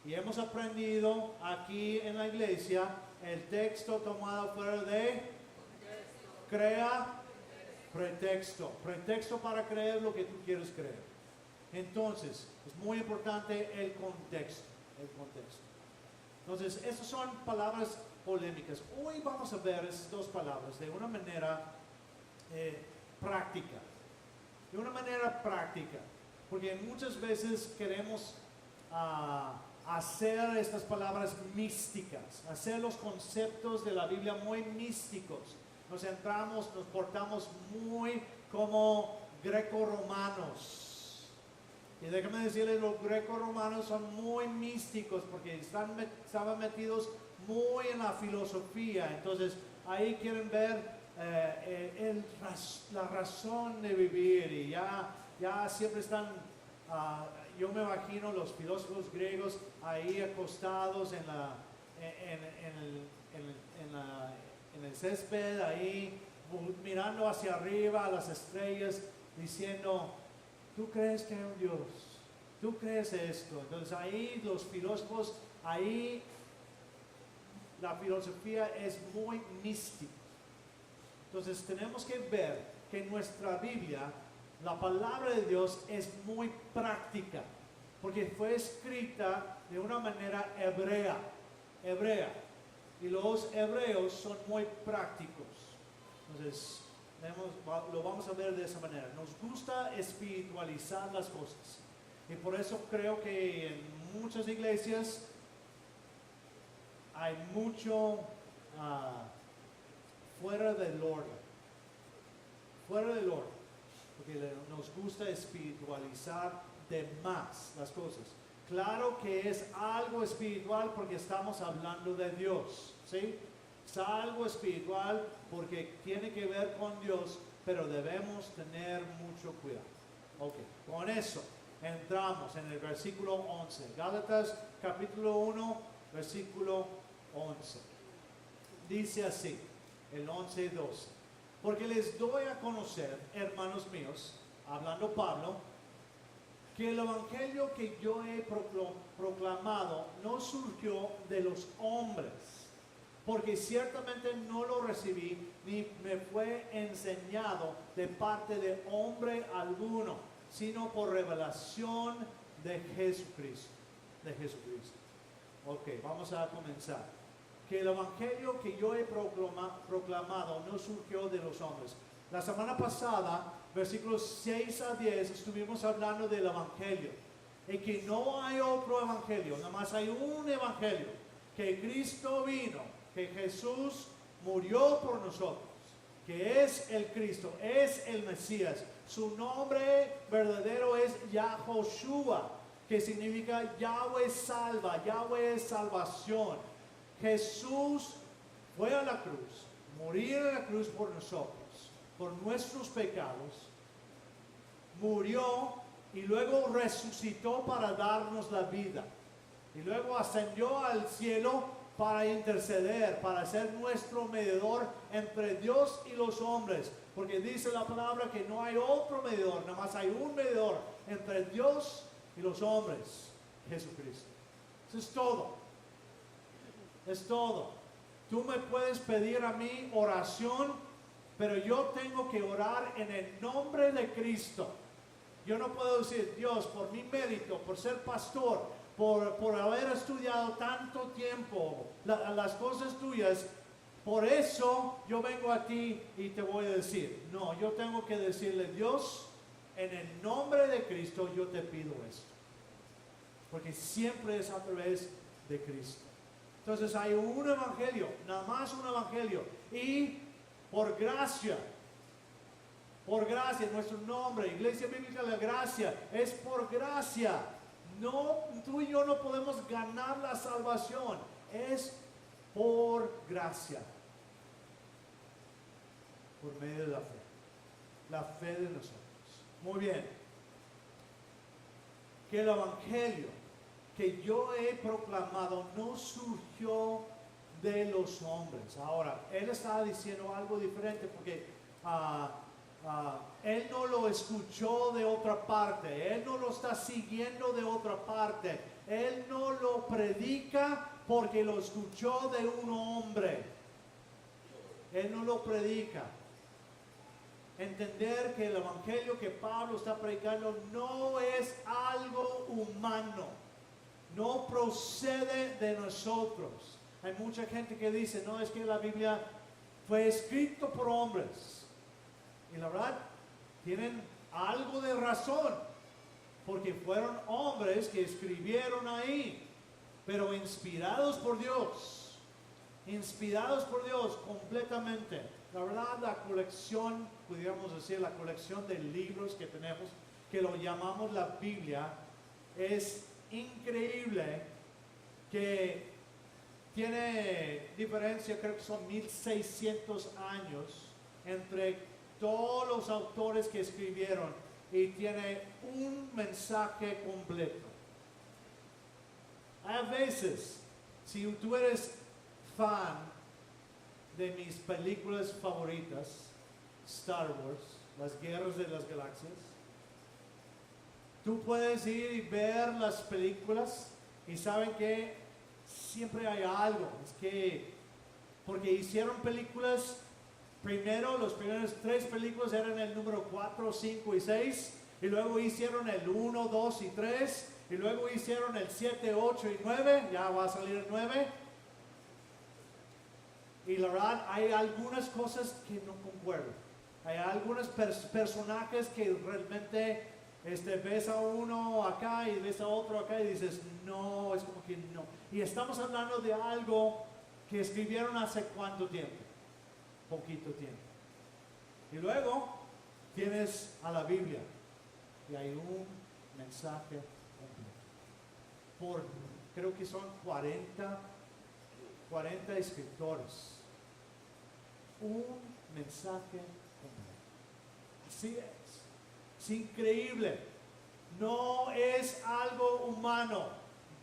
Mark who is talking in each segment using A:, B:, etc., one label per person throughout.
A: Y hemos aprendido aquí en la iglesia el texto tomado fuera de crea pretexto. Pretexto para creer lo que tú quieres creer. Entonces, es muy importante el contexto. El contexto. Entonces, esas son palabras polémicas. Hoy vamos a ver esas dos palabras de una manera práctica. De una manera práctica. Porque muchas veces queremos hacer estas palabras místicas, hacer los conceptos de la Biblia muy místicos. Nos portamos muy como greco-romanos. Y déjame decirles, los greco-romanos son muy místicos porque estaban metidos muy en la filosofía. Entonces, ahí quieren ver la razón de vivir y ya siempre están, yo me imagino los filósofos griegos ahí acostados en el césped, ahí mirando hacia arriba a las estrellas, diciendo, ¿tú crees que hay un Dios? ¿Tú crees esto? Entonces ahí los filósofos, ahí la filosofía es muy mística. Entonces tenemos que ver que en nuestra Biblia la palabra de Dios es muy práctica, porque fue escrita de una manera hebrea. Y los hebreos son muy prácticos. Entonces, lo vamos a ver de esa manera. Nos gusta espiritualizar las cosas. Y por eso creo que en muchas iglesias hay mucho fuera del orden. Fuera del orden. Porque nos gusta espiritualizar de más las cosas. Claro que es algo espiritual porque estamos hablando de Dios, ¿sí? Es algo espiritual porque tiene que ver con Dios, pero debemos tener mucho cuidado. Ok, con eso entramos en el versículo 11. Gálatas capítulo 1, versículo 11. Dice así, el 11 y 12. Porque les doy a conocer, hermanos míos, hablando Pablo, que el evangelio que yo he proclamado no surgió de los hombres, porque ciertamente no lo recibí ni me fue enseñado de parte de hombre alguno, sino por revelación de Jesucristo. Ok, vamos a comenzar. Que el evangelio que yo he proclamado no surgió de los hombres. La semana pasada, versículos 6 a 10, estuvimos hablando del evangelio. Y que no hay otro evangelio, nada más hay un evangelio. Que Cristo vino, que Jesús murió por nosotros. Que es el Cristo, es el Mesías. Su nombre verdadero es Yahoshua, que significa Yahweh salva, Yahweh es salvación. Jesús fue a la cruz, morir en la cruz por nosotros, por nuestros pecados, murió y luego resucitó para darnos la vida. Y luego ascendió al cielo para interceder, para ser nuestro mediador entre Dios y los hombres. Porque dice la palabra que no hay otro mediador, nada más hay un mediador entre Dios y los hombres, Jesucristo. Eso es todo. Es todo. Tú me puedes pedir a mí oración, pero yo tengo que orar en el nombre de Cristo. Yo no puedo decir, Dios, por mi mérito, por ser pastor, por haber estudiado tanto tiempo las cosas tuyas, por eso yo vengo a ti y te voy a decir. No, yo tengo que decirle, Dios, en el nombre de Cristo yo te pido esto. Porque siempre es a través de Cristo. Entonces hay un evangelio, nada más un evangelio. Y por gracia, nuestro nombre, Iglesia Bíblica de la Gracia, es por gracia. No, tú y yo no podemos ganar la salvación, es por gracia. Por medio de la fe de nosotros. Muy bien. Que el evangelio que yo he proclamado no surgió de los hombres. Ahora, él estaba diciendo algo diferente porque él no lo escuchó de otra parte, él no lo está siguiendo de otra parte, él no lo predica porque lo escuchó de un hombre. Él no lo predica. Entender que el evangelio que Pablo está predicando no es algo humano, no procede de nosotros. Hay mucha gente que dice, no, es que la Biblia fue escrito por hombres. Y la verdad, tienen algo de razón, porque fueron hombres que escribieron ahí, pero inspirados por Dios completamente. La verdad, la colección, pudiéramos decir, la colección de libros que tenemos, que lo llamamos la Biblia, es increíble, que tiene diferencia, creo que son 1600 años entre todos los autores que escribieron, y tiene un mensaje completo. A veces, si tú eres fan de mis películas favoritas, Star Wars, las guerras de las galaxias, tú puedes ir y ver las películas y saben que siempre hay algo. Es que, porque hicieron películas, primero, los primeros 3 películas eran el número 4, 5 y 6, y luego hicieron el 1, 2 y 3, y luego hicieron el 7, 8 y 9, ya va a salir el 9. Y la verdad, hay algunas cosas que no concuerdo. Hay algunos personajes que realmente ves a uno acá y ves a otro acá y dices, no, es como que no. Y estamos hablando de algo que escribieron hace cuánto tiempo, poquito tiempo. Y luego tienes a la Biblia y hay un mensaje completo. Creo que son 40 escritores. Un mensaje completo. Así es increíble. No es algo humano.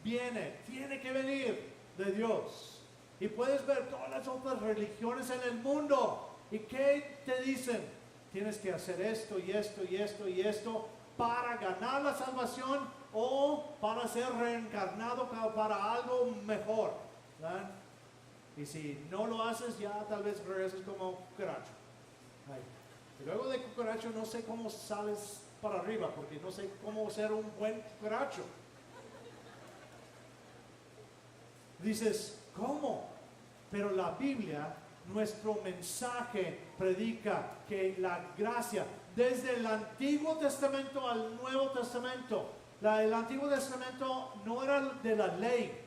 A: Tiene que venir de Dios. Y puedes ver todas las otras religiones en el mundo. ¿Y qué te dicen? Tienes que hacer esto y esto y esto y esto para ganar la salvación o para ser reencarnado para algo mejor, ¿verdad? Y si no lo haces, ya tal vez regreses como cucaracho. Y luego de cucaracho no sé cómo sales para arriba, porque no sé cómo ser un buen cucaracho. Dices, ¿cómo? Pero la Biblia, nuestro mensaje predica que la gracia, desde el Antiguo Testamento al Nuevo Testamento, el Antiguo Testamento no era de la ley,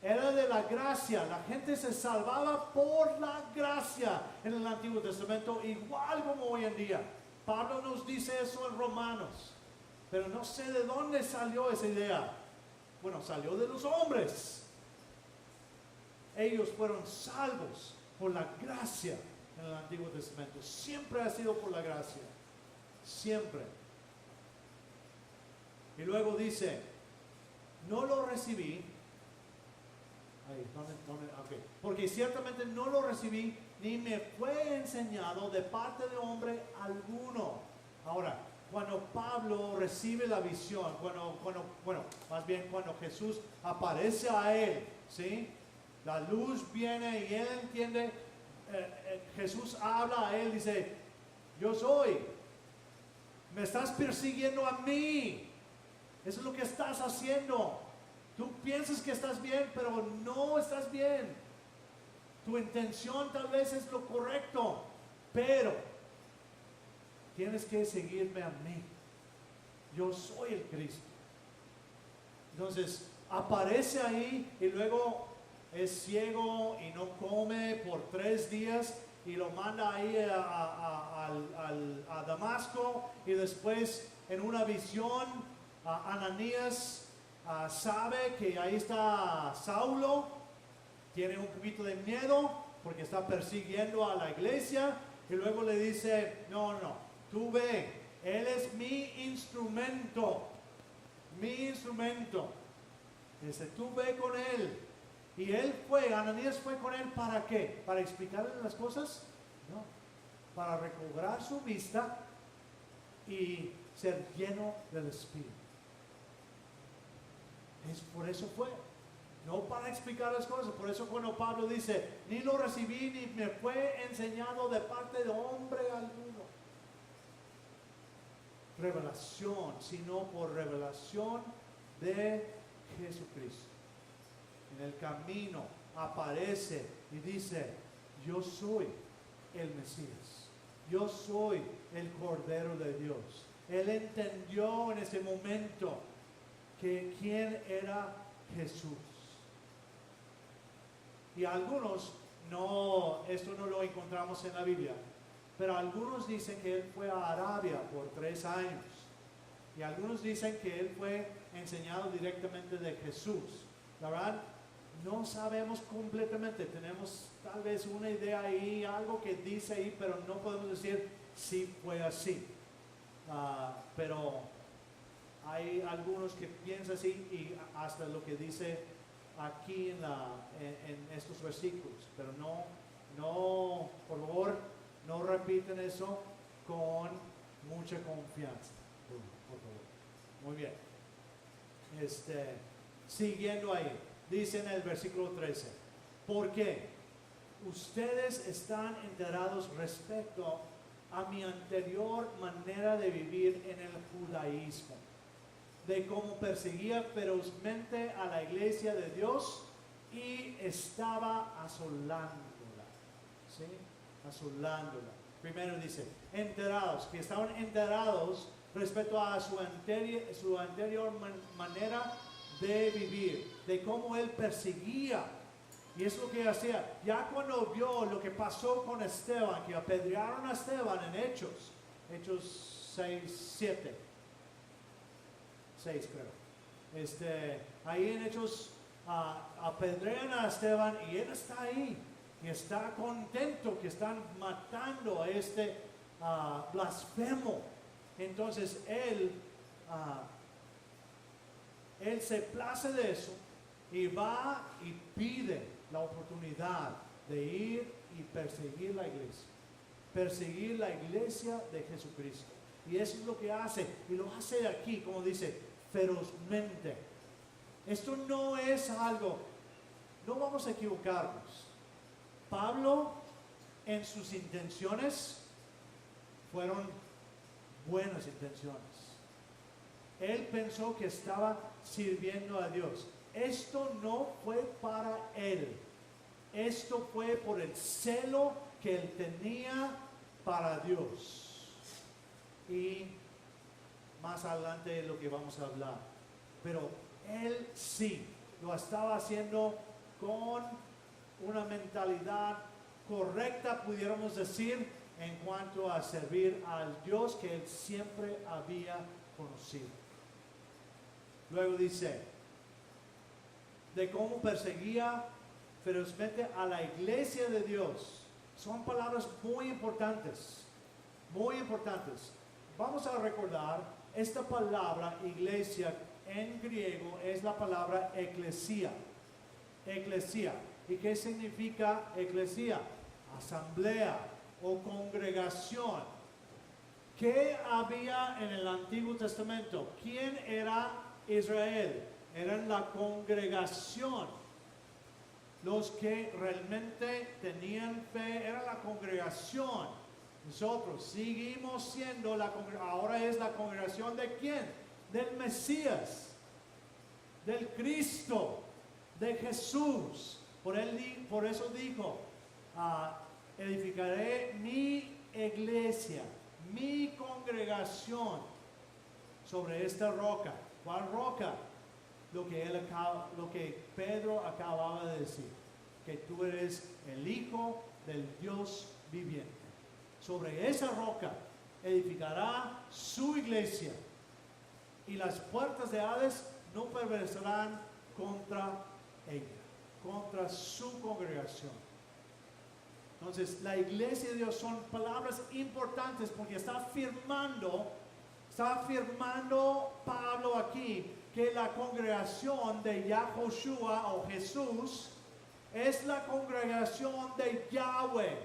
A: era de la gracia. La gente se salvaba por la gracia en el Antiguo Testamento, igual como hoy en día. Pablo nos dice eso en Romanos, pero no sé de dónde salió esa idea. Bueno, salió de los hombres. Ellos fueron salvos por la gracia en el Antiguo Testamento. Siempre ha sido por la gracia. Siempre. Y luego dice, no lo recibí. Okay. Porque ciertamente no lo recibí, ni me fue enseñado de parte de hombre alguno. Ahora, cuando Pablo recibe la visión, cuando Jesús aparece a él, ¿sí? La luz viene y él entiende, Jesús habla a él, dice, yo soy, me estás persiguiendo a mí, eso es lo que estás haciendo. Tú piensas que estás bien, pero no estás bien. Tu intención tal vez es lo correcto, pero tienes que seguirme a mí. Yo soy el Cristo. Entonces, aparece ahí y luego es ciego y no come por 3 días y lo manda ahí a Damasco, y después en una visión Ananías sabe que ahí está Saulo, tiene un poquito de miedo porque está persiguiendo a la iglesia, y luego le dice, no, tú ve, él es mi instrumento. Dice, tú ve con él. Y Ananías fue con él, ¿para qué? ¿Para explicarle las cosas? No, para recobrar su vista y ser lleno del Espíritu. Por eso fue. no para explicar las cosas. Por eso cuando Pablo dice, ni lo recibí ni me fue enseñado de parte de hombre alguno. Revelación, sino por revelación de Jesucristo. En el camino aparece y dice, yo soy el Mesías, yo soy el Cordero de Dios. Él entendió en ese momento que quién era Jesús. Y algunos, no, esto no lo encontramos en la Biblia, pero algunos dicen que él fue a Arabia por 3 años. Y algunos dicen que él fue enseñado directamente de Jesús. La verdad, no sabemos completamente. Tenemos tal vez una idea ahí, algo que dice ahí, pero no podemos decir si fue así. Pero hay algunos que piensan así y hasta lo que dice aquí en estos versículos. Pero no, por favor, no repiten eso con mucha confianza, por favor. Muy bien. Siguiendo ahí, dice en el versículo 13, ¿por qué? Ustedes están enterados respecto a mi anterior manera de vivir en el judaísmo, de cómo perseguía ferozmente a la iglesia de Dios y estaba asolándola. ¿Sí? Asolándola. Primero dice, enterados, que estaban enterados respecto a su anterior manera de vivir, de cómo él perseguía. Y es lo que hacía. Ya cuando vio lo que pasó con Esteban, que apedrearon a Esteban en Hechos 6, 7, 6 creo. Ahí en Hechos apedrean a Esteban y él está ahí. Y está contento que están matando a este blasfemo. Entonces él se place de eso y va y pide la oportunidad de ir y perseguir la iglesia. Perseguir la iglesia de Jesucristo. Y eso es lo que hace. Y lo hace aquí, como dice, ferozmente. Esto no es algo, no vamos a equivocarnos. Pablo, en sus intenciones, fueron buenas intenciones. Él pensó que estaba sirviendo a Dios. Esto no fue para él. Esto fue por el celo que él tenía para Dios. Y más adelante es lo que vamos a hablar. Pero él sí lo estaba haciendo con una mentalidad correcta, pudiéramos decir, en cuanto a servir al Dios que él siempre había conocido. Luego dice, de cómo perseguía ferozmente a la iglesia de Dios. Son palabras muy importantes, muy importantes. Vamos a recordar, esta palabra iglesia en griego es la palabra eclesia. Eclesia. ¿Y qué significa eclesia? Asamblea o congregación. ¿Qué había en el Antiguo Testamento? ¿Quién era Israel? Eran la congregación. Los que realmente tenían fe era la congregación. Nosotros seguimos siendo ahora es la congregación ¿de quién? Del Mesías, del Cristo, de Jesús. Por eso dijo, edificaré mi iglesia, mi congregación sobre esta roca. ¿Cuál roca? Lo que Pedro acababa de decir, que tú eres el Hijo del Dios viviente. Sobre esa roca edificará su iglesia y las puertas de Hades no prevalecerán contra ella, contra su congregación. Entonces, la iglesia de Dios son palabras importantes porque está afirmando Pablo aquí que la congregación de Yahoshua o Jesús es la congregación de Yahweh,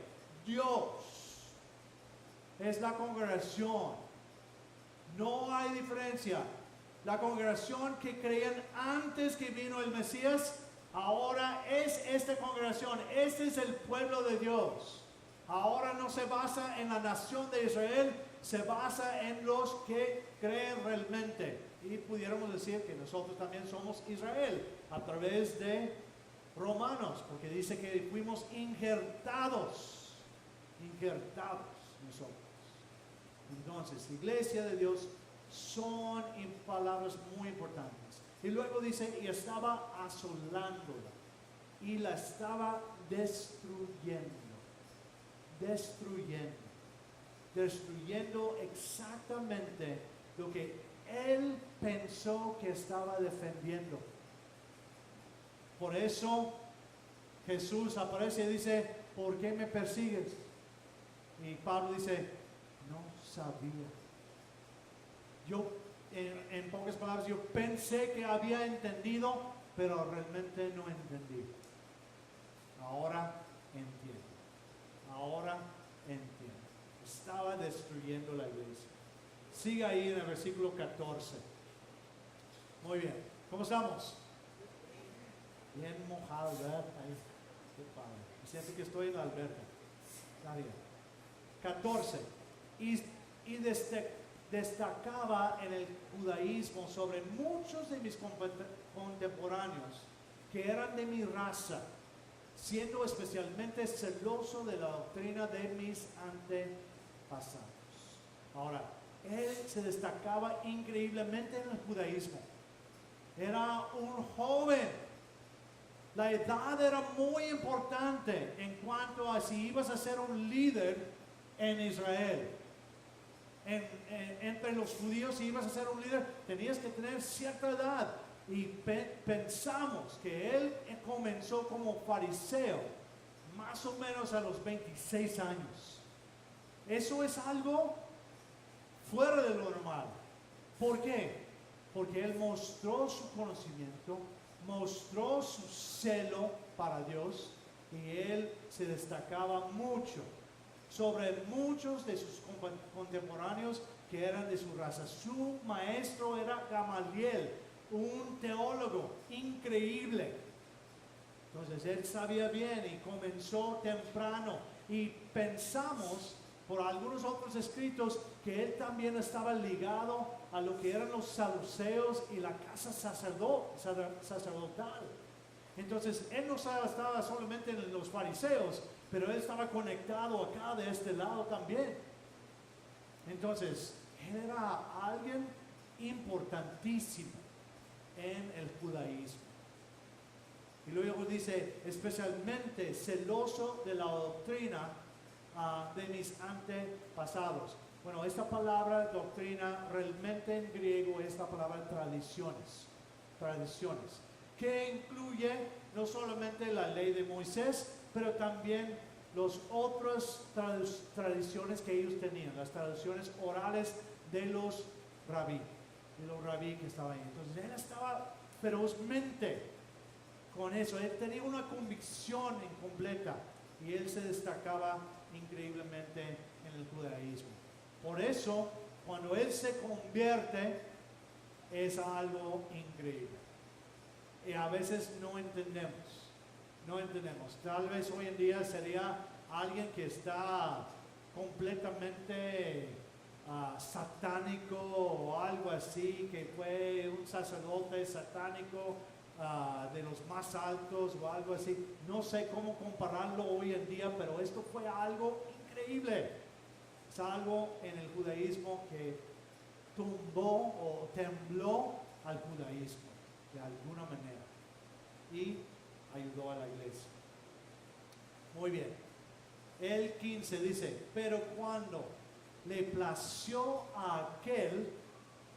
A: Dios. Es la congregación. No hay diferencia. La congregación que creían antes que vino el Mesías Ahora es esta congregación, este es el pueblo de Dios. Ahora no se basa en la nación de Israel, se basa en los que creen realmente. Y pudiéramos decir que nosotros también somos Israel a través de Romanos, porque dice que fuimos injertados nosotros. Entonces, iglesia de Dios son palabras muy importantes. Y luego dice, y estaba asolándola, y la estaba destruyendo exactamente lo que él pensó que estaba defendiendo. Por eso Jesús aparece y dice, ¿por qué me persigues? Y Pablo dice, no sabía. Yo, en pocas palabras, yo pensé que había entendido, pero realmente no entendí. Ahora entiendo. Estaba destruyendo la iglesia. Sigue ahí en el versículo 14. Muy bien. ¿Cómo estamos? Bien mojado, ¿verdad? Ahí. Qué padre. Siento que estoy en la alberca. Está bien. 14. Y destacaba en el judaísmo sobre muchos de mis contemporáneos que eran de mi raza, siendo especialmente celoso de la doctrina de mis antepasados. Ahora, él se destacaba increíblemente en el judaísmo. Era un joven. La edad era muy importante en cuanto a si ibas a ser un líder en Israel. Entre los judíos, si ibas a ser un líder, tenías que tener cierta edad. Y pensamos que él comenzó como fariseo más o menos a los 26 años. Eso es algo fuera de lo normal. ¿Por qué? Porque él mostró su conocimiento, mostró su celo para Dios, y él se destacaba mucho sobre muchos de sus contemporáneos que eran de su raza. Su maestro era Gamaliel, un teólogo increíble. Entonces él sabía bien y comenzó temprano, y pensamos por algunos otros escritos que él también estaba ligado a lo que eran los saduceos y la casa sacerdotal. Entonces él no estaba solamente en los fariseos, pero él estaba conectado acá de este lado también. Entonces él era alguien importantísimo en el judaísmo. Y luego dice, especialmente celoso de la doctrina de mis antepasados. Bueno, esta palabra doctrina realmente en griego es la palabra tradiciones, que incluye no solamente la ley de Moisés, pero también las otras tradiciones que ellos tenían, las tradiciones orales de los rabí que estaban ahí. Entonces él estaba ferozmente con eso, él tenía una convicción incompleta, y él se destacaba increíblemente en el judaísmo. Por eso, cuando él se convierte, es algo increíble. Y a veces no entendemos. Tal vez hoy en día sería alguien que está completamente satánico o algo así, que fue un sacerdote satánico de los más altos o algo así. No sé cómo compararlo hoy en día, pero esto fue algo increíble. Es algo en el judaísmo que tumbó o tembló al judaísmo de alguna manera y ayudó a la iglesia. Muy bien. El 15 dice, pero cuando le plació a aquel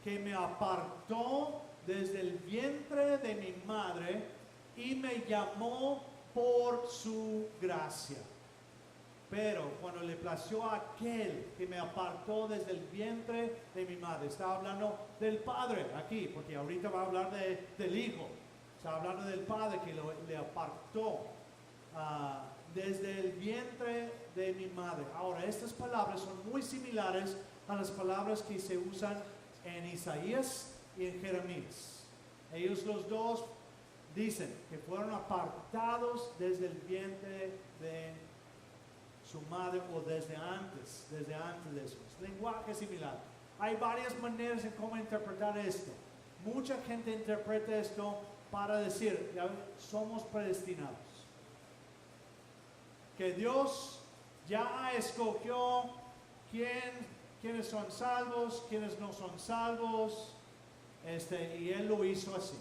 A: que me apartó desde el vientre de mi madre y me llamó por su gracia. Pero cuando le plació a aquel que me apartó desde el vientre de mi madre, está hablando del Padre aquí, porque ahorita va a hablar del Hijo. Está hablando del Padre que le apartó desde el vientre de mi madre. Ahora, estas palabras son muy similares a las palabras que se usan en Isaías y en Jeremías. Ellos los dos dicen que fueron apartados desde el vientre de su madre o desde antes de eso. Es lenguaje similar. Hay varias maneras en cómo interpretar esto. Mucha gente interpreta esto para decir, ya somos predestinados. Que Dios ya escogió quiénes son salvos, quiénes no son salvos, y Él lo hizo así.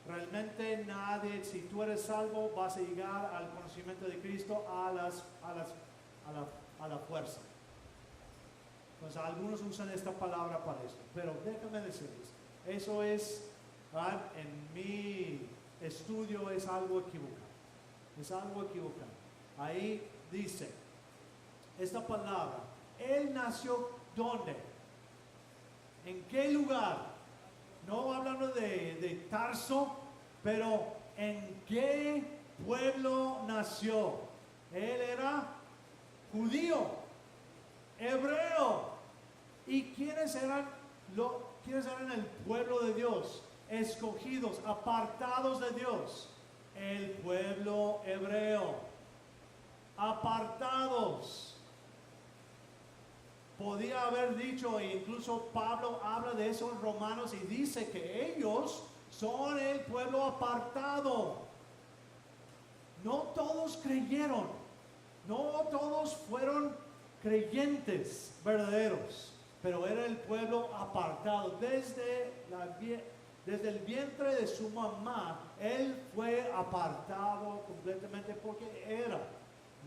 A: Realmente nadie, si tú eres salvo, vas a llegar al conocimiento de Cristo a la fuerza. Entonces algunos usan esta palabra para esto, pero déjame decirles, eso es, ¿verdad? En mi estudio es algo equivocado. Es algo equivocado. Ahí dice, esta palabra, Él nació ¿dónde? ¿En qué lugar? No hablando de Tarso, pero ¿en qué pueblo nació? Él era judío, hebreo. ¿Y quiénes eran el pueblo de Dios? Escogidos, apartados de Dios. El pueblo hebreo. Apartados. Podía haber dicho, e incluso Pablo habla de eso en Romanos y dice que ellos son el pueblo apartado. No todos creyeron, no todos fueron creyentes verdaderos, pero era el pueblo apartado. Desde el vientre de su mamá, él fue apartado completamente porque era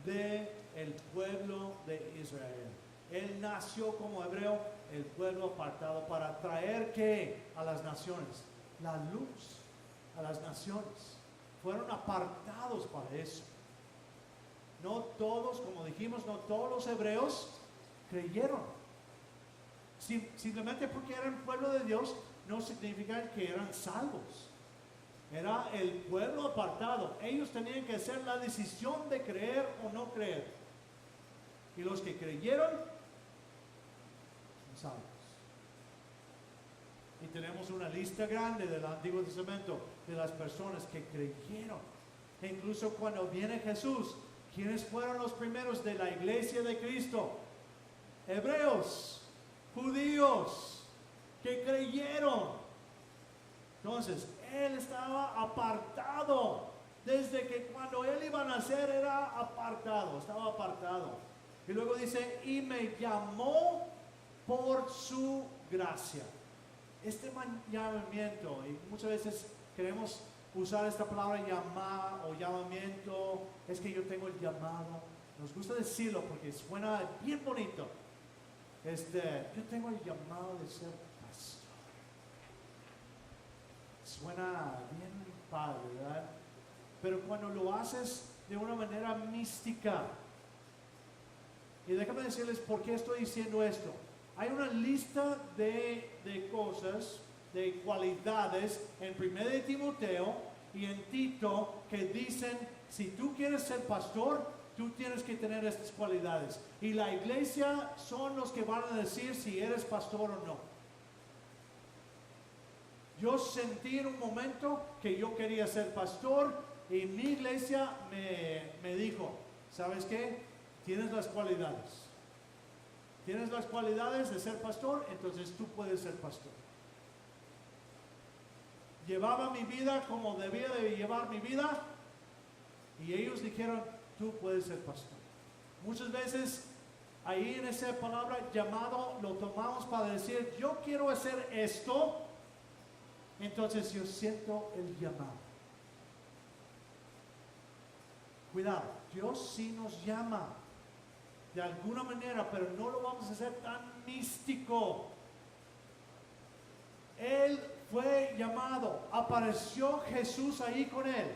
A: del pueblo de Israel. Él nació como hebreo, el pueblo apartado, para traer ¿qué? A las naciones, la luz a las naciones. Fueron apartados para eso. No todos, como dijimos, no todos los hebreos creyeron. Simplemente porque eran pueblo de Dios, no significa que eran salvos. Era el pueblo apartado. Ellos tenían que hacer la decisión de creer o no creer. Y los que creyeron, salvos. Y tenemos una lista grande del Antiguo Testamento de las personas que creyeron. E incluso cuando viene Jesús, ¿quiénes fueron los primeros de la iglesia de Cristo? Hebreos, judíos, que creyeron. Entonces, Él estaba apartado. Desde que cuando Él iba a nacer era apartado, estaba apartado. Y luego dice, y me llamó por su gracia. Este llamamiento, y muchas veces queremos usar esta palabra llamar o llamamiento, es que yo tengo el llamado. Nos gusta decirlo porque suena bien bonito. Yo tengo el llamado de ser pastor. Suena bien padre, ¿verdad? Pero cuando lo haces de una manera mística, y déjame decirles por qué estoy diciendo esto. Hay una lista de cosas, de cualidades en 1 de Timoteo y en Tito que dicen, si tú quieres ser pastor, tú tienes que tener estas cualidades. Y la iglesia son los que van a decir si eres pastor o no. Yo sentí en un momento que yo quería ser pastor y mi iglesia me dijo, ¿sabes qué? Tienes las cualidades. Tienes las cualidades de ser pastor, entonces tú puedes ser pastor. Llevaba mi vida como debía de llevar mi vida y ellos dijeron, tú puedes ser pastor. Muchas veces ahí en esa palabra llamado lo tomamos para decir, yo quiero hacer esto, entonces yo siento el llamado. Cuidado, Dios sí nos llama de alguna manera, pero no lo vamos a hacer tan místico. Él fue llamado, apareció Jesús ahí con él.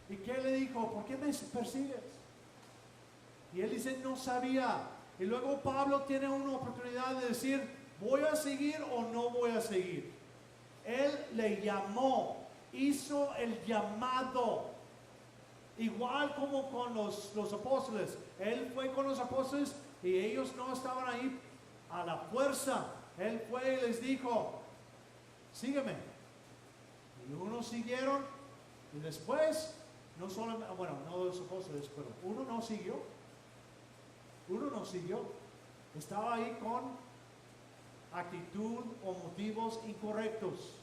A: ¿Y qué le dijo? ¿Por qué me persigues? Y él dice, no sabía. Y luego Pablo tiene una oportunidad de decir, ¿voy a seguir o no voy a seguir? Él le llamó, hizo el llamado. Igual como con los apóstoles. Él fue con los apóstoles y ellos no estaban ahí a la fuerza. Él fue y les dijo, sígueme. Y unos siguieron Y después, no solo, bueno, no los apóstoles, pero uno no siguió. Uno no siguió. Estaba ahí con actitud o motivos incorrectos.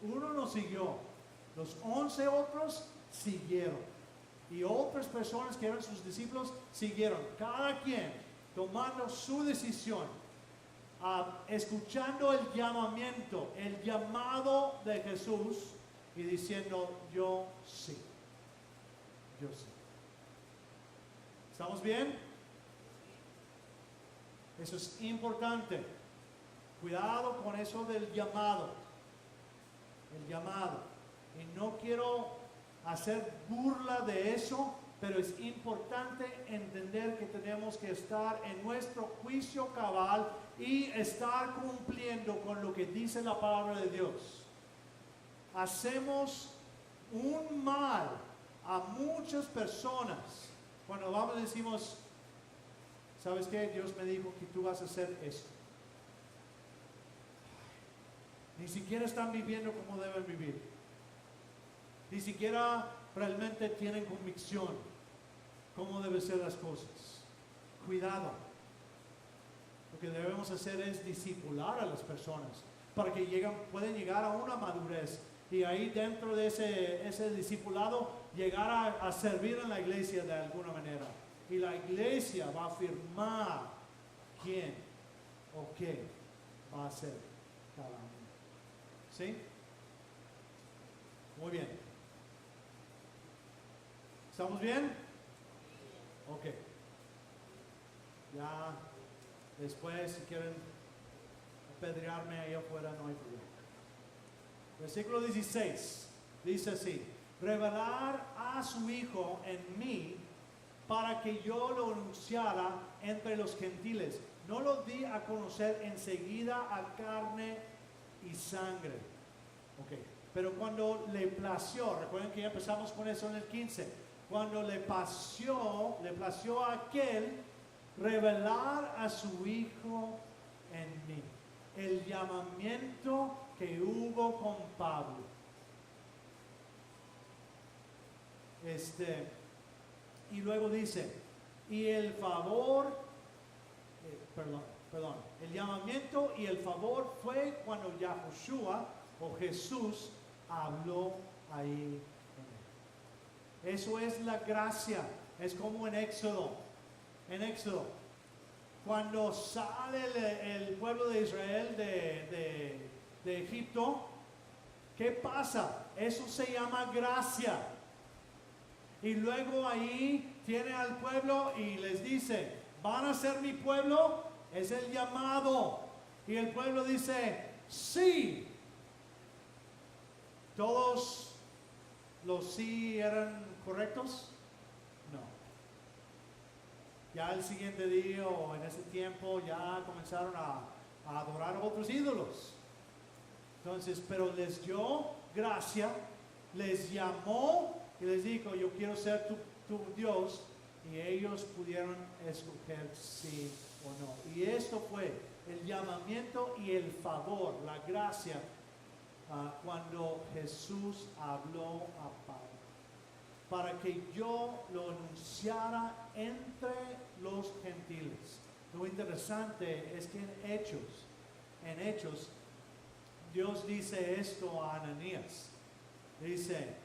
A: Uno no siguió. Los 11 otros siguieron. Y otras personas que eran sus discípulos siguieron. Cada quien tomando su decisión, escuchando el llamamiento, el llamado de Jesús y diciendo, yo sí. Yo sí. ¿Estamos bien? Eso es importante. Cuidado con eso del llamado. El llamado. Y no quiero hacer burla de eso, pero es importante entender que tenemos que estar en nuestro juicio cabal y estar cumpliendo con lo que dice la palabra de Dios. Hacemos un mal a muchas personas cuando vamos y decimos, ¿sabes qué? Dios me dijo que tú vas a hacer esto. Ni siquiera están viviendo como deben vivir. Ni siquiera realmente tienen convicción cómo deben ser las cosas. Cuidado. Lo que debemos hacer es discipular a las personas para que puedan llegar a una madurez y ahí dentro de ese discipulado llegar a servir en la iglesia de alguna manera. Y la iglesia va a afirmar quién o qué va a ser cada uno. ¿Sí? Muy bien. ¿Estamos bien? Ok. Ya después, si quieren apedrearme ahí afuera, no hay problema. Versículo 16 dice así: revelar a su Hijo en mí para que yo lo anunciara entre los gentiles. No lo di a conocer enseguida a carne y sangre. Ok. Pero cuando le plació, recuerden que ya empezamos con eso en el 15. Cuando le plació a aquel revelar a su Hijo en mí. El llamamiento que hubo con Pablo. Y luego dice, y el favor, el llamamiento y el favor fue cuando Yahushua o Jesús habló ahí. Eso es la gracia. Es como en Éxodo. En Éxodo, cuando sale el pueblo de Israel de Egipto, ¿qué pasa? Eso se llama gracia. Y luego ahí tiene al pueblo y les dice, ¿van a ser mi pueblo? Es el llamado. Y el pueblo dice, sí. ¿Todos los sí eran correctos? No. Ya el siguiente día o en ese tiempo ya comenzaron a adorar a otros ídolos. Entonces, pero les dio gracia, les llamó y les dijo, yo quiero ser tu Dios, y ellos pudieron escoger sí o no. Y esto fue el llamamiento y el favor, la gracia, cuando Jesús habló a Pablo, para que yo lo anunciara entre los gentiles. Lo interesante es que en Hechos, Dios dice esto a Ananías. Dice,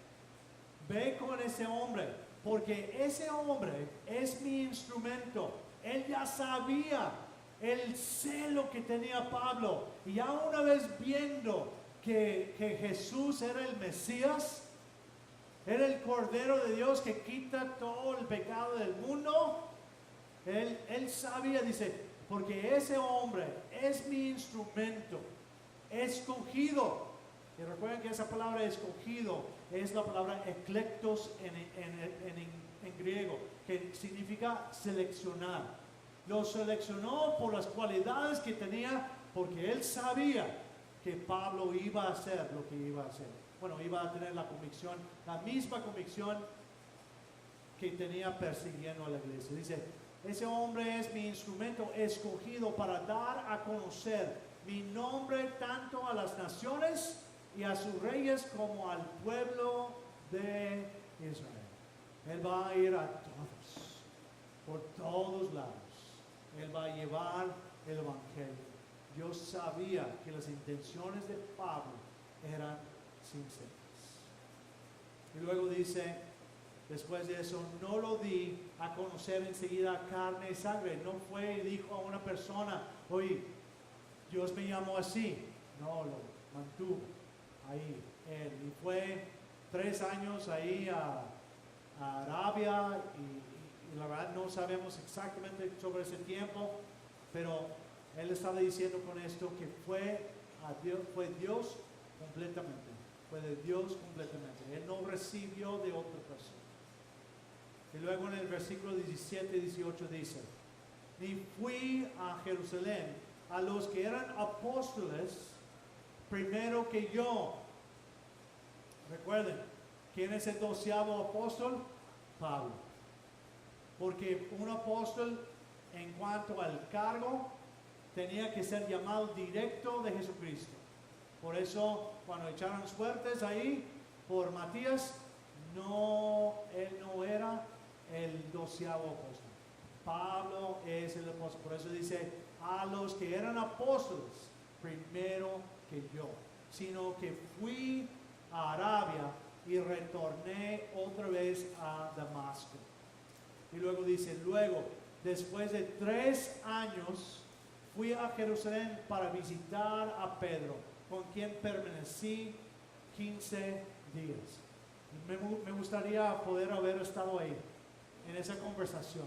A: ve con ese hombre, porque ese hombre es mi instrumento. Él ya sabía el celo que tenía Pablo, y ya una vez viendo que Jesús era el Mesías, era el Cordero de Dios que quita todo el pecado del mundo, él sabía, dice, porque ese hombre es mi instrumento, escogido. Y recuerden que esa palabra escogido es la palabra eklektos en griego, que significa seleccionar. Lo seleccionó por las cualidades que tenía, porque él sabía que Pablo iba a hacer lo que iba a hacer. Bueno, iba a tener la convicción, la misma convicción que tenía persiguiendo a la iglesia. Dice, ese hombre es mi instrumento escogido para dar a conocer mi nombre tanto a las naciones y a sus reyes como al pueblo de Israel. Él va a ir a todos, por todos lados. Él va a llevar el Evangelio. Dios sabía que las intenciones de Pablo eran sinceras. Y luego dice, después de eso, no lo di a conocer enseguida carne y sangre. No fue y dijo a una persona, oye, Dios me llamó así. No, lo mantuvo ahí él. Y fue 3 años ahí a Arabia y la verdad no sabemos exactamente sobre ese tiempo, pero él estaba diciendo con esto que fue Dios completamente. Fue de Dios completamente. Él no recibió de otra persona. Y luego en el versículo 17 y 18 dice, ni fui a Jerusalén a los que eran apóstoles primero que yo. Recuerden, ¿quién es el 12º apóstol? Pablo. Porque un apóstol en cuanto al cargo tenía que ser llamado directo de Jesucristo. Por eso cuando echaron suertes ahí por Matías, él no era el 12º apóstol. Pablo es el apóstol. Por eso dice, a los que eran apóstoles primero que yo. Sino que fui a Arabia y retorné otra vez a Damasco. Y luego dice, después de 3 años, fui a Jerusalén para visitar a Pedro, con quien permanecí 15 días. Me gustaría poder haber estado ahí, en esa conversación,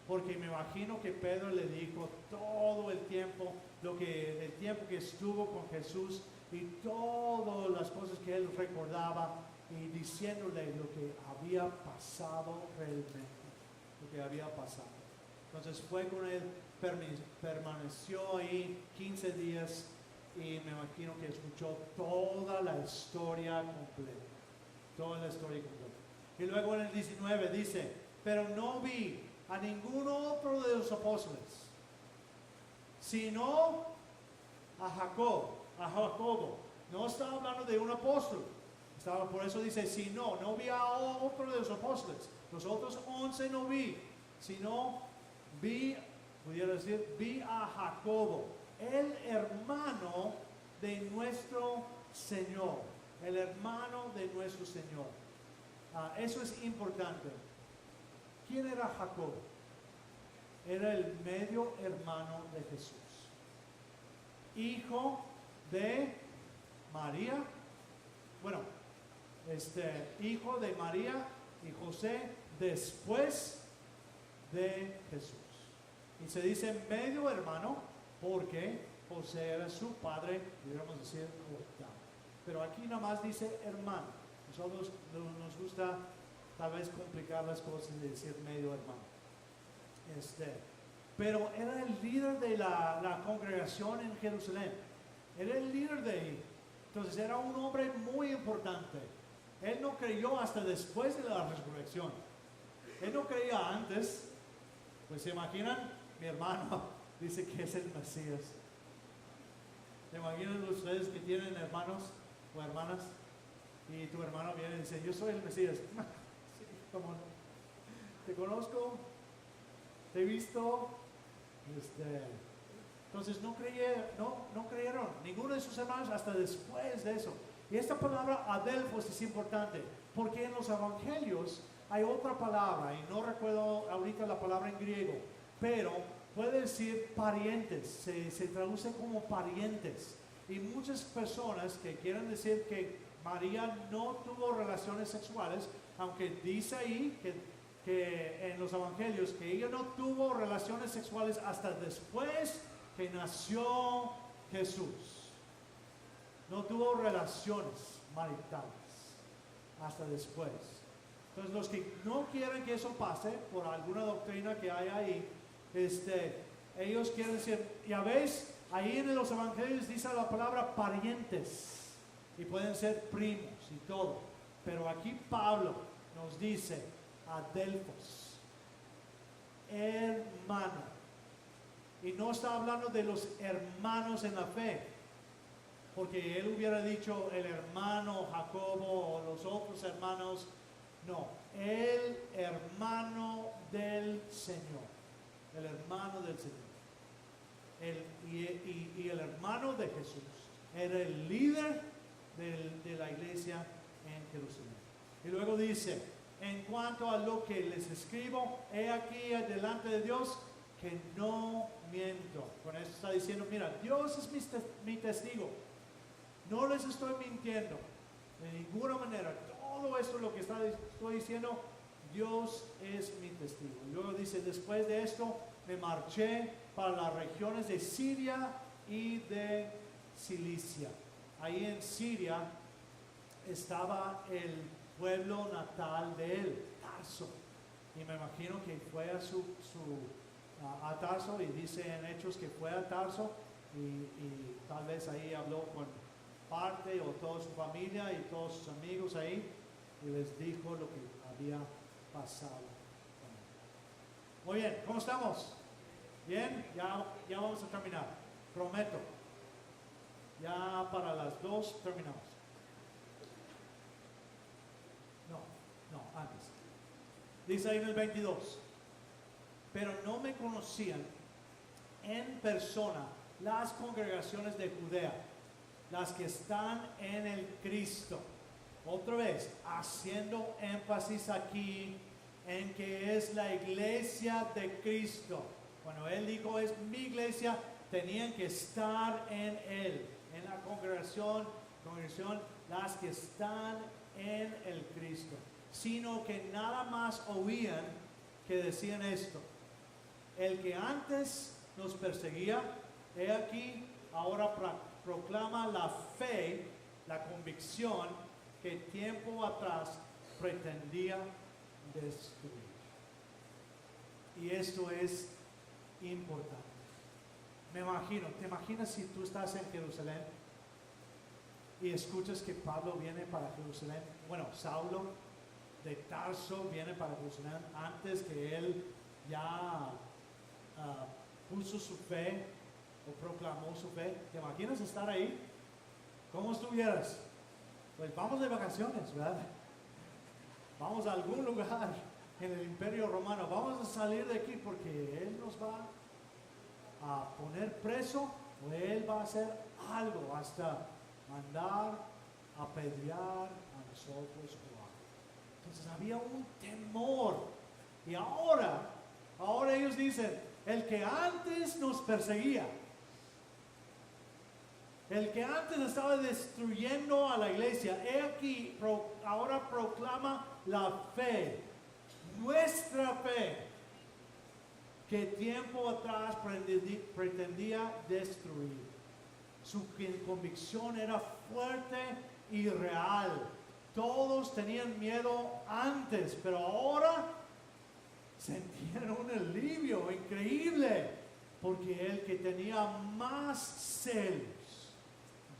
A: porque me imagino que Pedro le dijo todo el tiempo, el tiempo que estuvo con Jesús y todas las cosas que él recordaba y diciéndole lo que había pasado realmente, lo que había pasado. Entonces fue con él, permaneció ahí 15 días y me imagino que escuchó toda la historia completa. Toda la historia completa. Y luego en el 19 dice, pero no vi a ningún otro de los apóstoles, sino a Jacobo. No estaba hablando de un apóstol. Por eso dice, si no vi a otro de los apóstoles. Los otros 11 no vi, sino vi a Jacobo, el hermano de nuestro Señor. El hermano de nuestro Señor. Eso es importante. ¿Quién era Jacobo? Era el medio hermano de Jesús. Hijo de María. Bueno, hijo de María y José después de Jesús. Y se dice medio hermano porque José era su padre, podríamos decir octavo. Pero aquí nada más dice hermano. Nosotros nos gusta tal vez complicar las cosas y decir medio hermano. Pero era el líder de la congregación en Jerusalén. Era el líder de ahí. Entonces era un hombre muy importante. Él no creyó hasta después de la resurrección. Él no creía antes. Pues se imaginan, mi hermano dice que es el Mesías. ¿Se imaginan ustedes que tienen hermanos o hermanas? Y tu hermano viene y dice, yo soy el Mesías. Sí, ¿cómo no? Te conozco, te he visto. Entonces no creyeron ninguno de sus hermanos hasta después de eso. Y esta palabra adelphos es importante porque en los evangelios hay otra palabra y no recuerdo ahorita la palabra en griego, pero puede decir parientes, se traduce como parientes. Y muchas personas que quieren decir que María no tuvo relaciones sexuales, aunque dice ahí que en los evangelios que ella no tuvo relaciones sexuales hasta después que nació Jesús. No tuvo relaciones maritales hasta después. Entonces los que no quieren que eso pase por alguna doctrina que hay ahí, ellos quieren decir, ya ves, ahí en los evangelios dice la palabra parientes y pueden ser primos y todo, pero aquí Pablo nos dice adelphos, hermano, y no está hablando de los hermanos en la fe, porque él hubiera dicho el hermano Jacobo o los otros hermanos. No, el hermano del Señor. El hermano del Señor. Y el hermano de Jesús. Era el líder de la iglesia en Jerusalén. Y luego dice, en cuanto a lo que les escribo, he aquí delante de Dios que no miento. Con eso está diciendo, mira, Dios es mi testigo. No les estoy mintiendo de ninguna manera. Todo esto lo que estoy diciendo, Dios es mi testigo. Y luego dice, después de esto me marché para las regiones de Siria y de Cilicia. Ahí en Siria estaba el pueblo natal de él, Tarso. Y me imagino que fue a Tarso, y dice en Hechos que fue a Tarso, y tal vez ahí habló con parte o toda su familia y todos sus amigos ahí, y les dijo lo que había pasado. Muy bien, ¿cómo estamos? Bien, ya vamos a terminar, prometo. Ya para las 2 terminamos. No, antes. Dice ahí en el 22. Pero no me conocían en persona las congregaciones de Judea, las que están en el Cristo. Otra vez, haciendo énfasis aquí en que es la iglesia de Cristo. Cuando él dijo es mi iglesia, tenían que estar en él, en la congregación, las que están en el Cristo. Sino que nada más oían que decían esto: el que antes nos perseguía, he aquí, ahora proclama la fe, la convicción que tiempo atrás pretendía destruir. Y esto es importante. ¿Te imaginas si tú estás en Jerusalén y escuchas que Pablo viene para Jerusalén? Bueno, Saulo de Tarso viene para Jerusalén antes que él ya puso su fe o proclamó su fe. ¿Te imaginas estar ahí? ¿Cómo estuvieras? Pues vamos de vacaciones, ¿verdad? Vamos a algún lugar en el Imperio Romano. Vamos a salir de aquí porque él nos va a poner preso, o él va a hacer algo, hasta mandar a apedrear a nosotros o algo. Entonces había un temor. Y ahora ellos dicen, el que antes nos perseguía, el que antes estaba destruyendo a la iglesia, he aquí, ahora proclama la fe, nuestra fe, que tiempo atrás pretendía destruir. Su convicción era fuerte y real. Todos tenían miedo antes, pero ahora sentían un alivio increíble, porque el que tenía más celos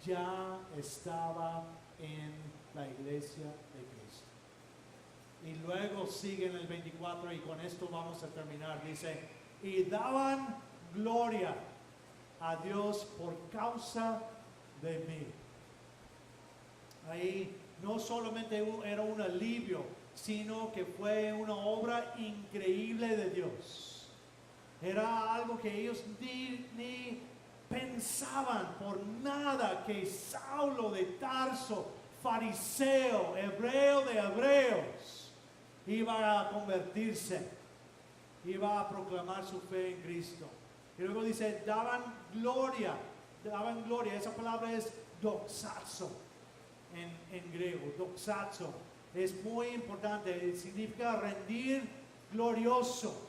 A: ya estaba en la iglesia de Cristo. Y luego sigue en el 24, y con esto vamos a terminar. Dice, y daban gloria a Dios por causa de mí. Ahí no solamente era un alivio, sino que fue una obra increíble de Dios. Era algo que ellos ni pensaban por nada que Saulo de Tarso, fariseo, hebreo de hebreos, iba a convertirse, iba a proclamar su fe en Cristo. Y luego dice, daban gloria, esa palabra es doxazo en griego, doxazo, es muy importante, significa rendir glorioso.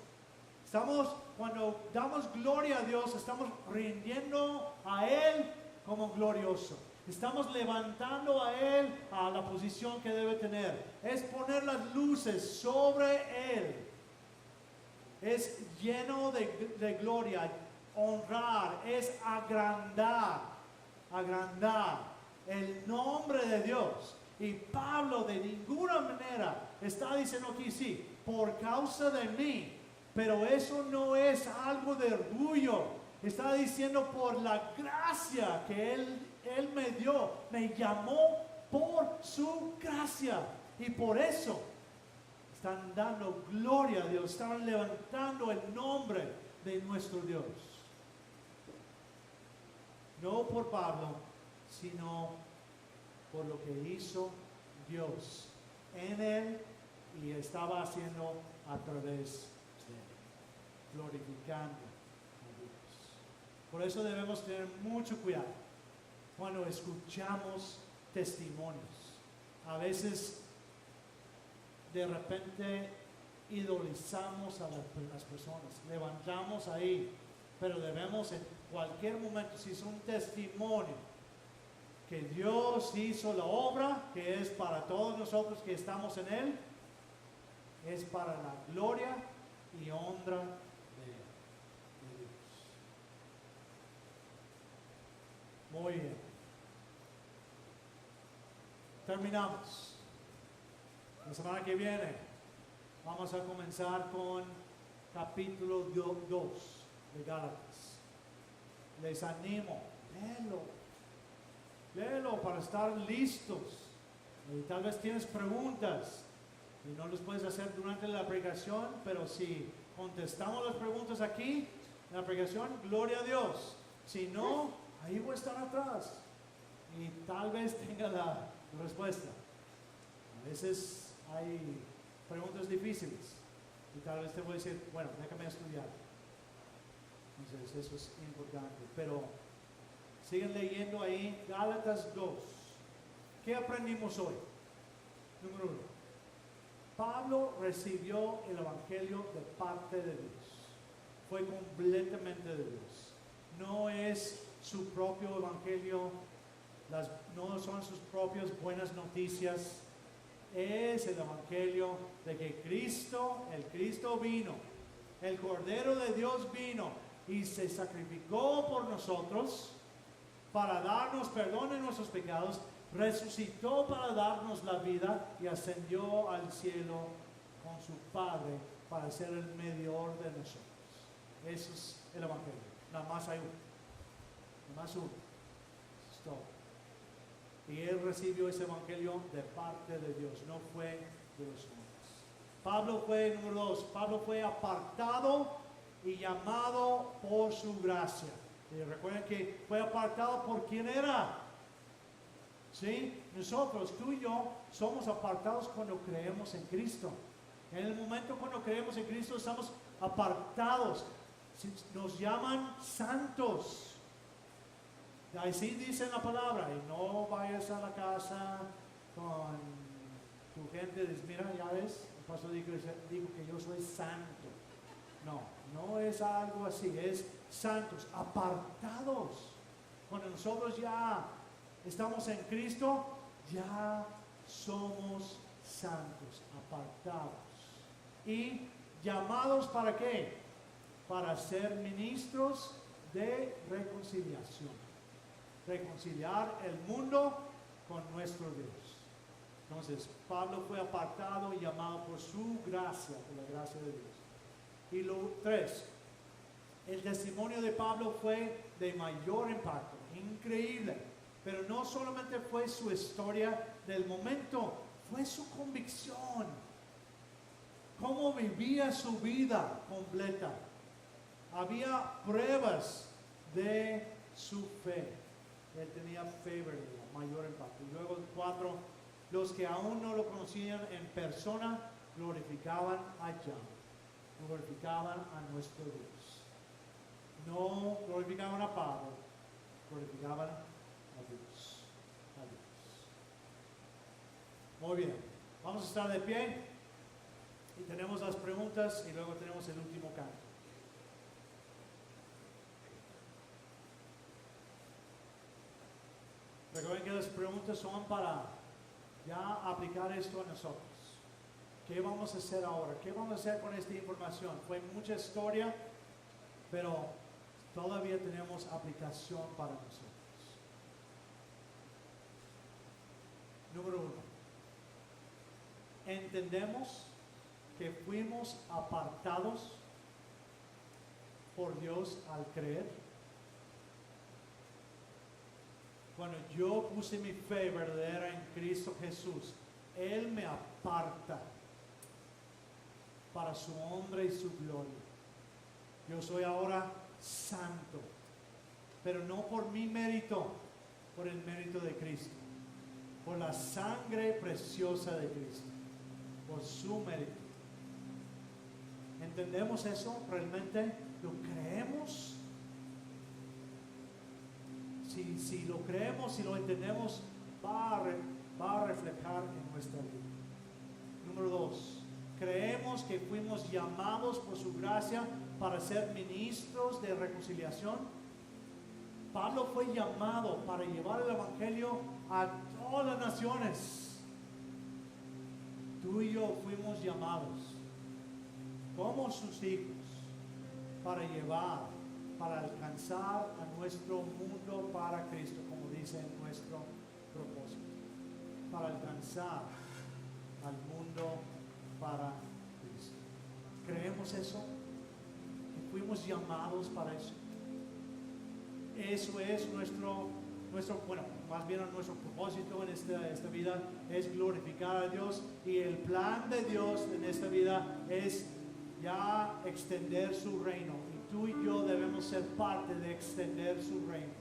A: Cuando damos gloria a Dios, estamos rindiendo a Él como glorioso. Estamos levantando a Él a la posición que debe tener. Es poner las luces sobre Él. Es lleno de gloria. Honrar, es agrandar el nombre de Dios. Y Pablo de ninguna manera está diciendo aquí, sí, por causa de mí. Pero eso no es algo de orgullo, Está diciendo por la gracia que Él me dio, me llamó por su gracia. Y por eso están dando gloria a Dios, están levantando el nombre de nuestro Dios. No por Pablo, sino por lo que hizo Dios en él y estaba haciendo a través de él, glorificando a Dios. Por eso debemos tener mucho cuidado cuando escuchamos testimonios. A veces de repente idolizamos a las personas, levantamos ahí, pero debemos en cualquier momento, si es un testimonio que Dios hizo la obra, que es para todos nosotros que estamos en Él, es para la gloria y honra de Dios. Muy bien. Terminamos. La semana que viene vamos a comenzar con capítulo 2 de Gálatas. Les animo, léelo para estar listos. Y tal vez tienes preguntas y no los puedes hacer durante la predicación, pero si contestamos las preguntas aquí en la predicación, gloria a Dios. Si no, ahí voy a estar atrás y tal vez tenga la respuesta. A veces hay preguntas difíciles y tal vez te voy a decir, bueno, déjame estudiar. Entonces eso es importante, pero siguen leyendo ahí Gálatas 2. ¿Qué aprendimos hoy? Número 1. Pablo recibió el evangelio de parte de Dios. Fue completamente de Dios. No es su propio evangelio, no son sus propias buenas noticias. Es el evangelio de que el Cristo vino, el Cordero de Dios vino y se sacrificó por nosotros para darnos perdón de nuestros pecados, resucitó para darnos la vida y ascendió al cielo con su Padre para ser el mediador de nosotros. Eso es el evangelio. Nada más hay uno. Nada más uno. Eso es todo. Y él recibió ese evangelio de parte de Dios, no fue de los hombres. Pablo fue, número 2, Pablo fue apartado y llamado por su gracia. Y recuerden que fue apartado por quién era. ¿Sí? Nosotros, tú y yo, somos apartados cuando creemos en Cristo. En el momento cuando creemos en Cristo estamos apartados. Nos llaman santos. Así dice la palabra, y no vayas a la casa con tu gente y dices, mira, ya ves, el pastor dijo que yo soy santo. No es algo así, es santos, apartados. Cuando nosotros ya estamos en Cristo, ya somos santos, apartados. ¿Y llamados para qué? Para ser ministros de reconciliación. Reconciliar el mundo con nuestro Dios. Entonces, Pablo fue apartado y llamado por su gracia, por la gracia de Dios. Y lo 3, el testimonio de Pablo fue de mayor impacto, increíble. Pero no solamente fue su historia del momento, fue su convicción. Cómo vivía su vida completa. Había pruebas de su fe. Él tenía fe verdadera, mayor impacto. Y luego 4, los que aún no lo conocían en persona glorificaban a Yahweh, glorificaban a nuestro Dios. No glorificaban a Pablo, glorificaban a Dios. A Dios. Muy bien, vamos a estar de pie y tenemos las preguntas y luego tenemos el último canto. Recuerden que las preguntas son para ya aplicar esto a nosotros. ¿Qué vamos a hacer ahora? ¿Qué vamos a hacer con esta información? Fue mucha historia, pero todavía tenemos aplicación para nosotros. Número 1. Entendemos que fuimos apartados por Dios al creer. Cuando yo puse mi fe verdadera en Cristo Jesús, Él me aparta para su honra y su gloria. Yo soy ahora santo, pero no por mi mérito, por el mérito de Cristo, por la sangre preciosa de Cristo, por su mérito. ¿Entendemos eso? ¿Realmente lo creemos? Si lo creemos, si lo entendemos, va a reflejar en nuestra vida. Número 2. Creemos que fuimos llamados por su gracia para ser ministros de reconciliación. Pablo fue llamado para llevar el evangelio a todas las naciones. Tú y yo fuimos llamados como sus hijos para llevar, para alcanzar a nuestro mundo para Cristo, como dice en nuestro propósito. Para alcanzar al mundo para Cristo. ¿Creemos eso? ¿Que fuimos llamados para eso? Eso es nuestro, bueno, más bien nuestro propósito en esta vida es glorificar a Dios, y el plan de Dios en esta vida es ya extender su reino, y tú y yo debemos ser parte de extender su reino.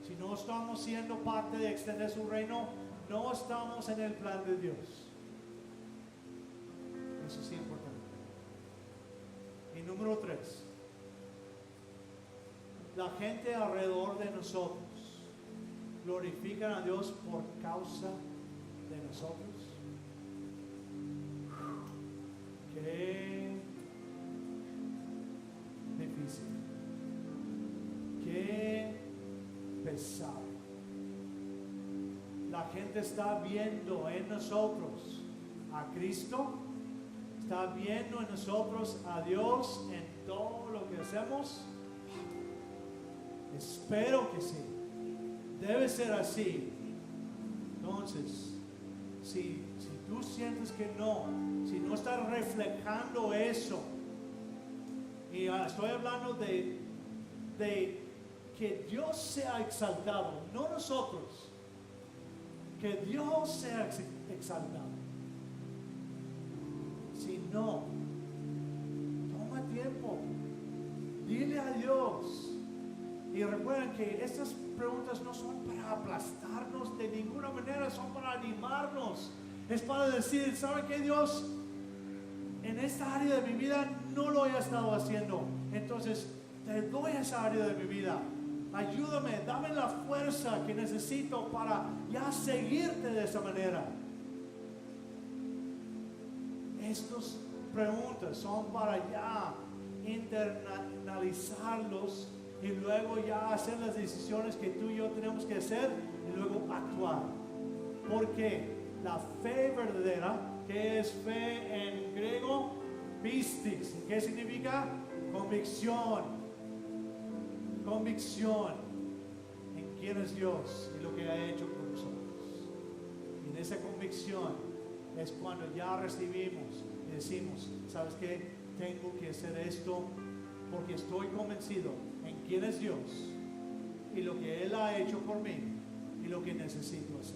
A: Si no estamos siendo parte de extender su reino, no estamos en el plan de Dios. Eso es importante. Y número 3, la gente alrededor de nosotros glorifican a Dios por causa de nosotros. Qué difícil, qué pesado. La gente está viendo en nosotros a Cristo, está viendo en nosotros a Dios en todo lo que hacemos. Espero que sí. Debe ser así. Entonces, si tú sientes que no, si no estás reflejando eso, y estoy hablando de que Dios sea exaltado, no nosotros, que Dios sea exaltado. Si no, toma tiempo, dile a Dios. Y recuerden que estas preguntas no son para aplastarnos de ninguna manera, son para animarnos. Es para decir, ¿sabe qué, Dios? En esta área de mi vida no lo he estado haciendo. Entonces, te doy esa área de mi vida. Ayúdame, dame la fuerza que necesito para ya seguirte de esa manera. Estas preguntas son para ya internalizarlos y luego ya hacer las decisiones que tú y yo tenemos que hacer y luego actuar. Porque la fe verdadera, que es fe en griego, pistis, ¿qué significa? Convicción. Convicción en quién es Dios y lo que ha hecho por nosotros. Y en esa convicción es cuando ya recibimos y decimos, ¿sabes qué? Tengo que hacer esto porque estoy convencido en quién es Dios y lo que Él ha hecho por mí y lo que necesito hacer.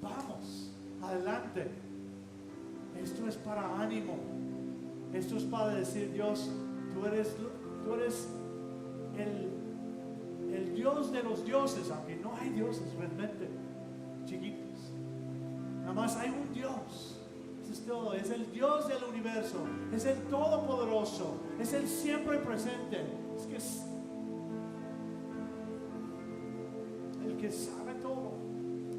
A: Vamos, adelante. Esto es para ánimo. Esto es para decir, Dios, tú eres el Dios de los dioses, aunque no hay dioses realmente chiquitos. Nada más hay un Dios. Eso es todo. Es el Dios del universo. Es el todopoderoso. Es el siempre presente. Es que es el que sabe todo.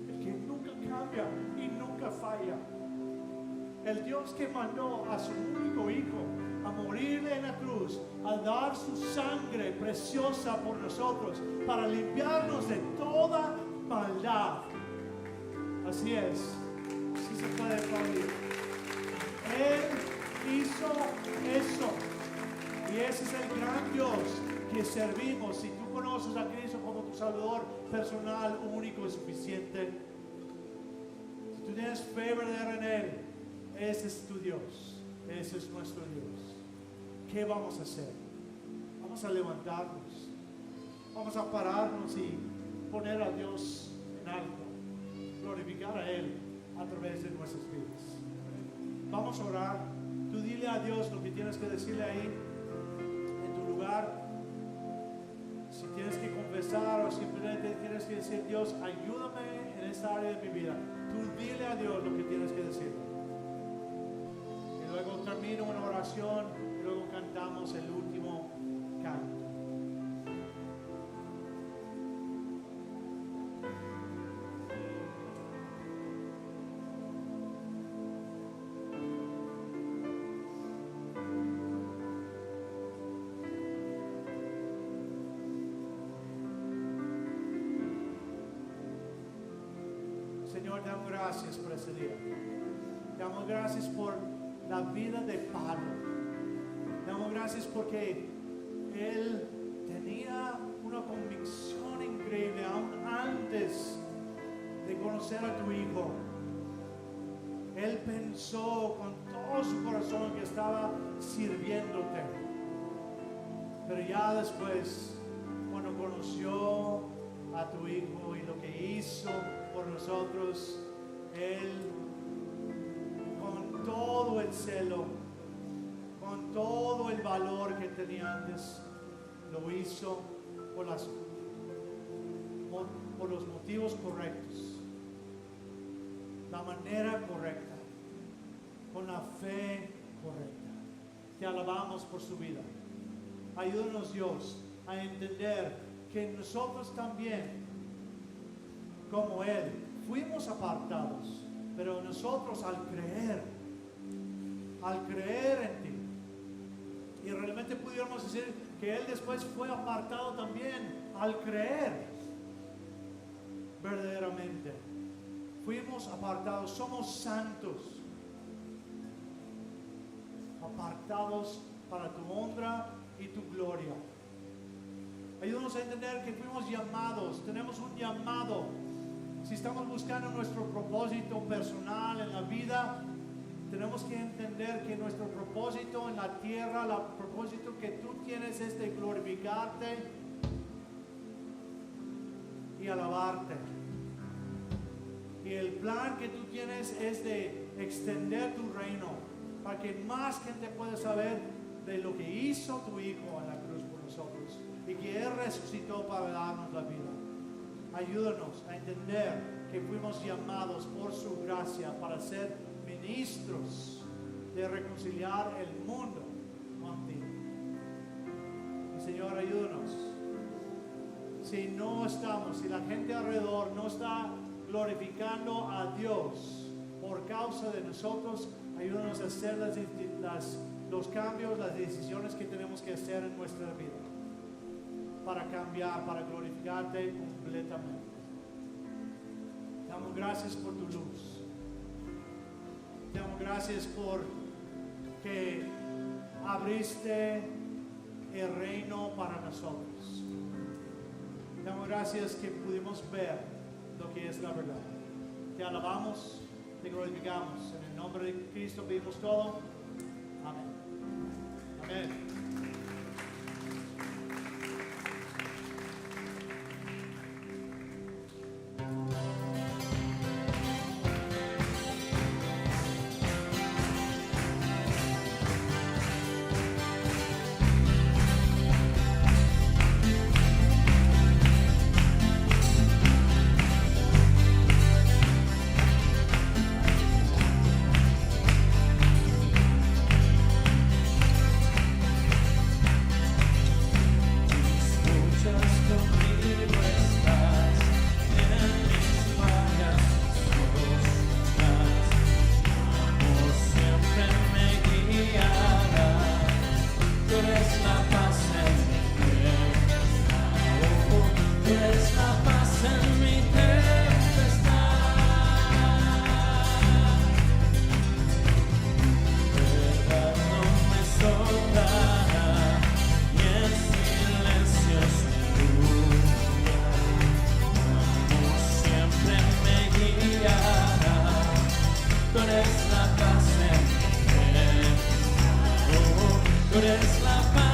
A: El que nunca cambia y nunca falla. El Dios que mandó a su único hijo a morir en la cruz, a dar su sangre preciosa por nosotros, para limpiarnos de toda maldad. Así es. Así se puede aplaudir. Él hizo eso. Y ese es el gran Dios que servimos. Si tú conoces a Cristo como tu Salvador personal, único y suficiente, si tú tienes fe verdadera en Él, ese es tu Dios. Ese es nuestro Dios. ¿Qué vamos a hacer? Vamos a levantarnos. Vamos a pararnos y poner a Dios en alto, glorificar a Él a través de nuestras vidas. Vamos a orar. Tú dile a Dios lo que tienes que decirle ahí en tu lugar. Si tienes que confesar o simplemente tienes que decir, Dios, ayúdame en esta área de mi vida, tú dile a Dios lo que tienes que decir. Y luego termino una oración y luego cantamos el último canto. Señor, te damos gracias por ese día. Te damos gracias por la vida de Pablo. Te damos gracias porque él tenía una convicción increíble aún antes de conocer a tu Hijo. Él pensó con todo su corazón que estaba sirviéndote. Pero ya después, cuando conoció a tu Hijo y lo que hizo por nosotros, Él con todo el celo, con todo el valor que tenía antes, lo hizo por los motivos correctos, la manera correcta, con la fe correcta. Te alabamos por su vida. Ayúdanos, Dios, a entender que nosotros también, como Él, fuimos apartados, pero nosotros al creer en ti, y realmente pudiéramos decir que Él después fue apartado también al creer verdaderamente. Fuimos apartados, somos santos, apartados para tu honra y tu gloria. Ayúdanos a entender que fuimos llamados, tenemos un llamado. Si estamos buscando nuestro propósito personal en la vida, tenemos que entender que nuestro propósito en la tierra, el propósito que tú tienes es de glorificarte y alabarte. Y el plan que tú tienes es de extender tu reino para que más gente pueda saber de lo que hizo tu Hijo en la cruz por nosotros y que Él resucitó para darnos la vida. Ayúdanos a entender que fuimos llamados por su gracia para ser ministros de reconciliar el mundo contigo. Y Señor, ayúdanos. Si no estamos, si la gente alrededor no está glorificando a Dios por causa de nosotros, ayúdanos a hacer los cambios, las decisiones que tenemos que hacer en nuestra vida para cambiar, para glorificarte completamente. Te damos gracias por tu luz. Te damos gracias por que abriste el reino para nosotros. Te damos gracias que pudimos ver lo que es la verdad. Te alabamos, te glorificamos. En el nombre de Cristo pedimos todo. Amén. Amén.
B: Tú eres la paz